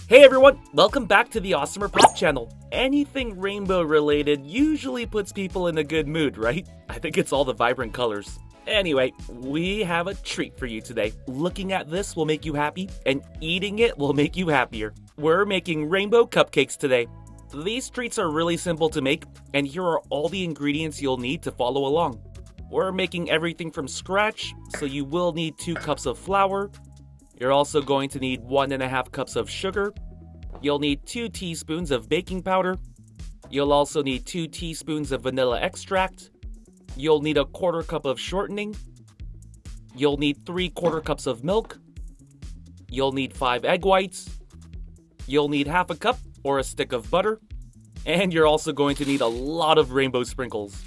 Hey everyone, welcome back to the AWESMR Pop channel. Anything rainbow related usually puts people in a good mood, right? I think it's all the vibrant colors. Anyway, we have a treat for you today. Looking at this will make you happy, and eating it will make you happier. We're making rainbow cupcakes today. These treats are really simple to make, and here are all the ingredients you'll need to follow along. We're making everything from scratch, so you will need 2 cups of flour. You're also going to need 1.5 cups of sugar. You'll need 2 teaspoons of baking powder. You'll also need 2 teaspoons of vanilla extract. You'll need 1/4 cup of shortening. You'll need 3/4 cups of milk. You'll need 5 egg whites. You'll need 1/2 cup or a stick of butter. And you're also going to need a lot of rainbow sprinkles.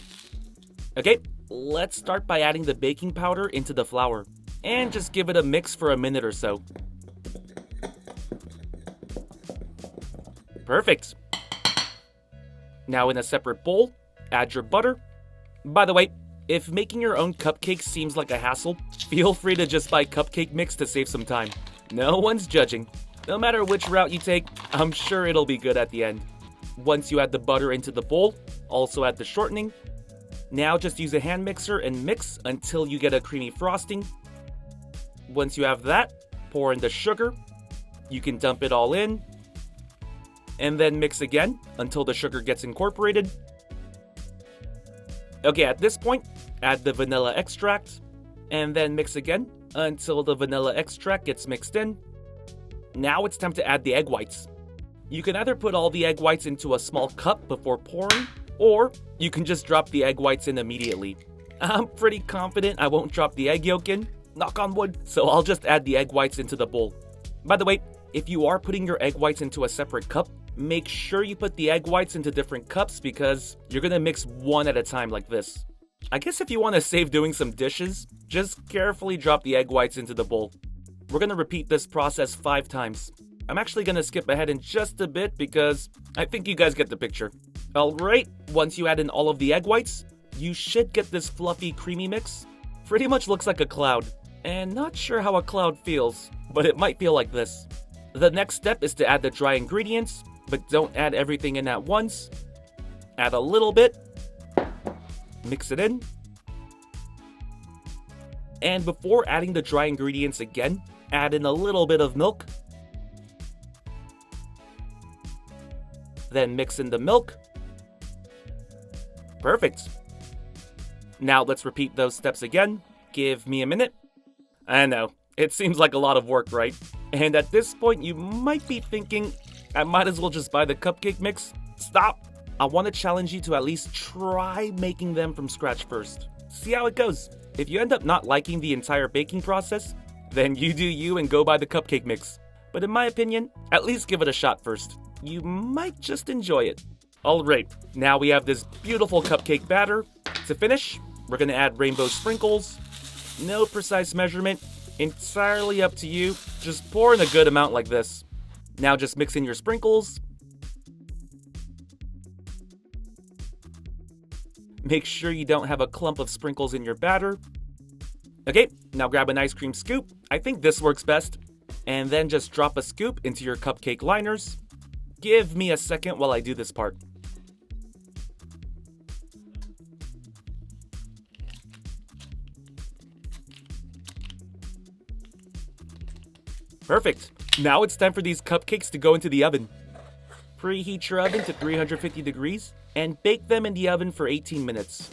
Okay, let's start by adding the baking powder into the flour. And just give it a mix for a minute or so. Perfect. Now in a separate bowl, add your butter. By the way, if making your own cupcakes seems like a hassle, feel free to just buy cupcake mix to save some time. No one's judging. No matter which route you take, I'm sure it'll be good at the end. Once you add the butter into the bowl, also add the shortening. Now just use a hand mixer and mix until you get a creamy frosting. Once you have that, pour in the sugar. You can dump it all in. And then mix again until the sugar gets incorporated. Okay, at this point, add the vanilla extract. And then mix again until the vanilla extract gets mixed in. Now it's time to add the egg whites. You can either put all the egg whites into a small cup before pouring, or you can just drop the egg whites in immediately. I'm pretty confident I won't drop the egg yolk in, knock on wood, so I'll just add the egg whites into the bowl. By the way, if you are putting your egg whites into a separate cup, make sure you put the egg whites into different cups because you're gonna mix one at a time like this. I guess if you want to save doing some dishes, just carefully drop the egg whites into the bowl. We're gonna repeat this process 5 times. I'm actually gonna skip ahead in just a bit because I think you guys get the picture. Alright, once you add in all of the egg whites, you should get this fluffy, creamy mix. Pretty much looks like a cloud. And not sure how a cloud feels, but it might feel like this. The next step is to add the dry ingredients, but don't add everything in at once. Add a little bit. Mix it in. And before adding the dry ingredients again, add in a little bit of milk. Then mix in the milk. Perfect. Now let's repeat those steps again. Give me a minute. I know, it seems like a lot of work, right? And at this point, you might be thinking, I might as well just buy the cupcake mix. Stop! I want to challenge you to at least try making them from scratch first. See how it goes. If you end up not liking the entire baking process, then you do you and go buy the cupcake mix. But in my opinion, at least give it a shot first. You might just enjoy it. Alright, now we have this beautiful cupcake batter. To finish, we're going to add rainbow sprinkles. No precise measurement, entirely up to you. Just pour in a good amount like this. Now just mix in your sprinkles. Make sure you don't have a clump of sprinkles in your batter. Okay, now grab an ice cream scoop. I think this works best. And then just drop a scoop into your cupcake liners. Give me a second while I do this part. Perfect. Now it's time for these cupcakes to go into the oven. Preheat your oven to 350 degrees and bake them in the oven for 18 minutes.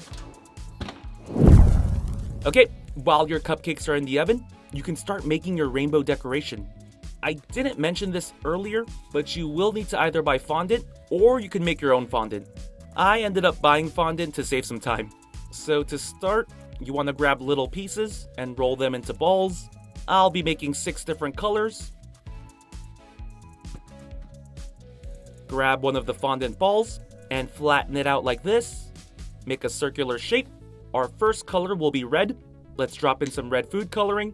Okay, while your cupcakes are in the oven, you can start making your rainbow decoration. I didn't mention this earlier, but you will need to either buy fondant or you can make your own fondant. I ended up buying fondant to save some time. So to start, you want to grab little pieces and roll them into balls. I'll be making 6 different colors. Grab one of the fondant balls and flatten it out like this. Make a circular shape. Our first color will be red. Let's drop in some red food coloring.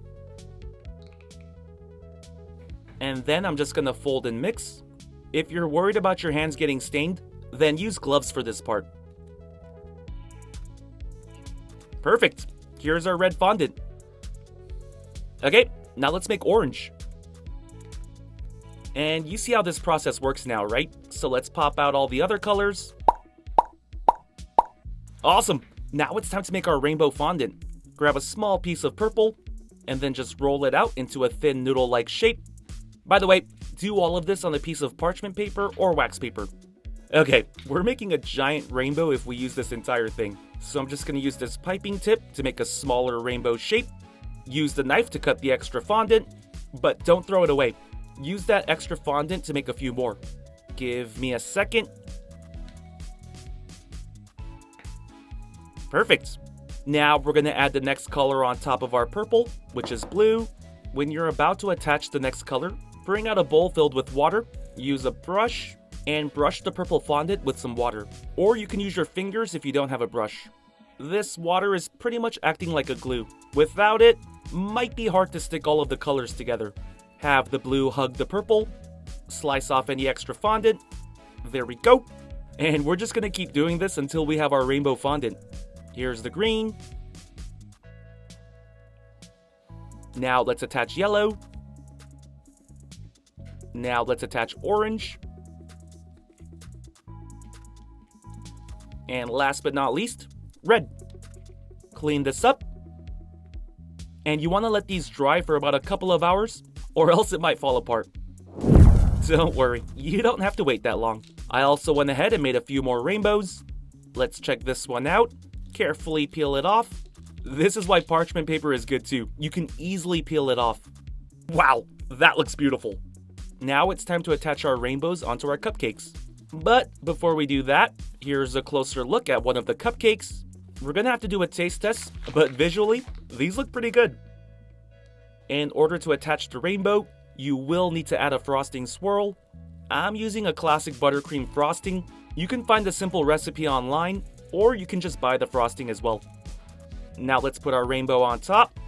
And then I'm just gonna fold and mix. If you're worried about your hands getting stained, then use gloves for this part. Perfect. Here's our red fondant. Okay, now let's make orange. And you see how this process works now, right? So let's pop out all the other colors. Awesome! Now it's time to make our rainbow fondant. Grab a small piece of purple, and then just roll it out into a thin noodle-like shape. By the way, do all of this on a piece of parchment paper or wax paper. Okay, we're making a giant rainbow if we use this entire thing. So I'm just going to use this piping tip to make a smaller rainbow shape. Use the knife to cut the extra fondant, but don't throw it away. Use that extra fondant to make a few more. Give me a second. Perfect. Now we're going to add the next color on top of our purple, which is blue. When you're about to attach the next color, bring out a bowl filled with water, use a brush, and brush the purple fondant with some water. Or you can use your fingers if you don't have a brush. This water is pretty much acting like a glue. Without it, might be hard to stick all of the colors together. Have the blue hug the purple, slice off any extra fondant. There we go. And we're just going to keep doing this until we have our rainbow fondant. Here's the green. Now let's attach yellow. Now let's attach orange. And last but not least, red. Clean this up. And you want to let these dry for about a couple of hours, or else it might fall apart. Don't worry, you don't have to wait that long. I also went ahead and made a few more rainbows. Let's check this one out. Carefully peel it off. This is why parchment paper is good too. You can easily peel it off. Wow, that looks beautiful. Now it's time to attach our rainbows onto our cupcakes. But before we do that, here's a closer look at one of the cupcakes. We're gonna have to do a taste test, but visually, these look pretty good. In order to attach the rainbow, you will need to add a frosting swirl. I'm using a classic buttercream frosting. You can find the simple recipe online, or you can just buy the frosting as well. Now let's put our rainbow on top.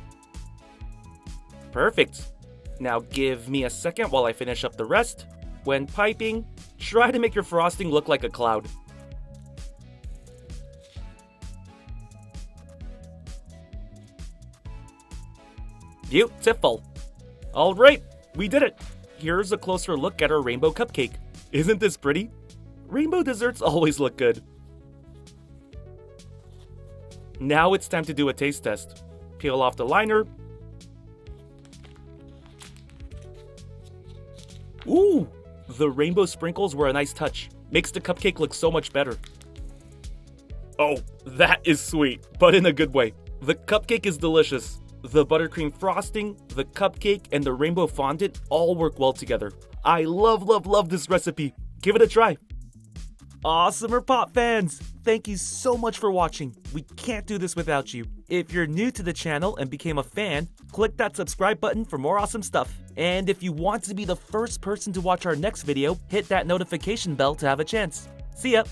Perfect. Now give me a second while I finish up the rest. When piping, try to make your frosting look like a cloud. Beautiful. Alright, we did it. Here's a closer look at our rainbow cupcake. Isn't this pretty? Rainbow desserts always look good. Now it's time to do a taste test. Peel off the liner. Ooh, the rainbow sprinkles were a nice touch. Makes the cupcake look so much better. Oh, that is sweet, but in a good way. The cupcake is delicious. The buttercream frosting, the cupcake, and the rainbow fondant all work well together. I love this recipe. Give it a try. AWESMR Pop fans, thank you so much for watching. We can't do this without you. If you're new to the channel and became a fan, click that subscribe button for more awesome stuff. And if you want to be the first person to watch our next video, hit that notification bell to have a chance. See ya!